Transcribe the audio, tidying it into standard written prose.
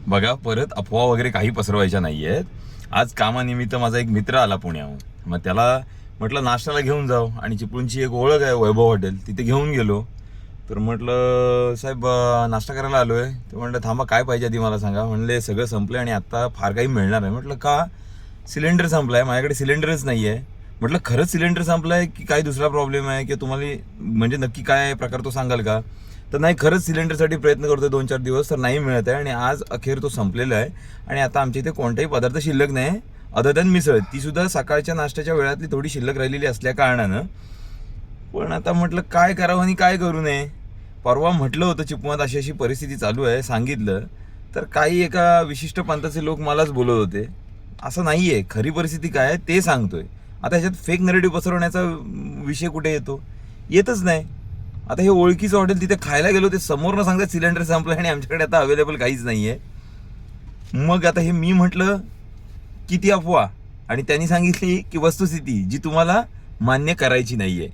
बघा, परत अफवा वगैरे काही पसरवायच्या नाहीयेत. आज कामानिमित्त माझा एक मित्र आला पुण्याहून. मग त्याला म्हटलं नाश्त्याला घेऊन जाऊ, आणि चिपळूणची एक ओळख आहे वैभव हॉटेल, तिथे घेऊन गेलो. तर म्हटलं साहेब नाश्ता करायला आलोय. तर म्हटलं थांबा, काय पाहिजे आधी मला सांगा. म्हणले सगळं संपलंय आणि आता फार काही मिळणार नाही. म्हटलं का? सिलेंडर संपलाय, माझ्याकडे सिलेंडरच नाही आहे. म्हटलं खरंच सिलेंडर संपलाय की काही दुसरा प्रॉब्लेम आहे, की तुम्हाला म्हणजे नक्की काय प्रकार तो सांगाल का? तर नाही, खरंच सिलेंडरसाठी प्रयत्न करतोय 2-4 दिवस, तर नाही मिळत आहे आणि आज अखेर तो संपलेला आहे. आणि आता आमच्या इथे कोणताही पदार्थ शिल्लक नाही अदर दॅन मिसळ, ती सुद्धा सकाळच्या नाश्त्याच्या वेळातली थोडी शिल्लक राहिलेली असल्या कारणानं. पण आता म्हटलं काय करावं आणि काय करू नये. परवा म्हटलं होतं चिपळूणात अशी अशी परिस्थिती चालू आहे, सांगितलं तर काही एका विशिष्ट पंथाचे लोक मलाच बोलत होते. असं नाहीये, खरी परिस्थिती काय आहे ते सांगतोय. आता ह्याच्यात फेक नरेटिव्ह पसरवण्याचा विषय कुठे येतो? येतच नाही. आता हे ओळखीचं हॉटेल, तिथे खायला गेलो, ते समोर न सांगतात सिलेंडर संपलं आणि आमच्याकडे आता अवेलेबल काहीच नाहीये. मग आता हे मी म्हटलं किती अफवा, आणि त्यांनी सांगितली की वस्तुस्थिती जी तुम्हाला मान्य करायची नाहीये.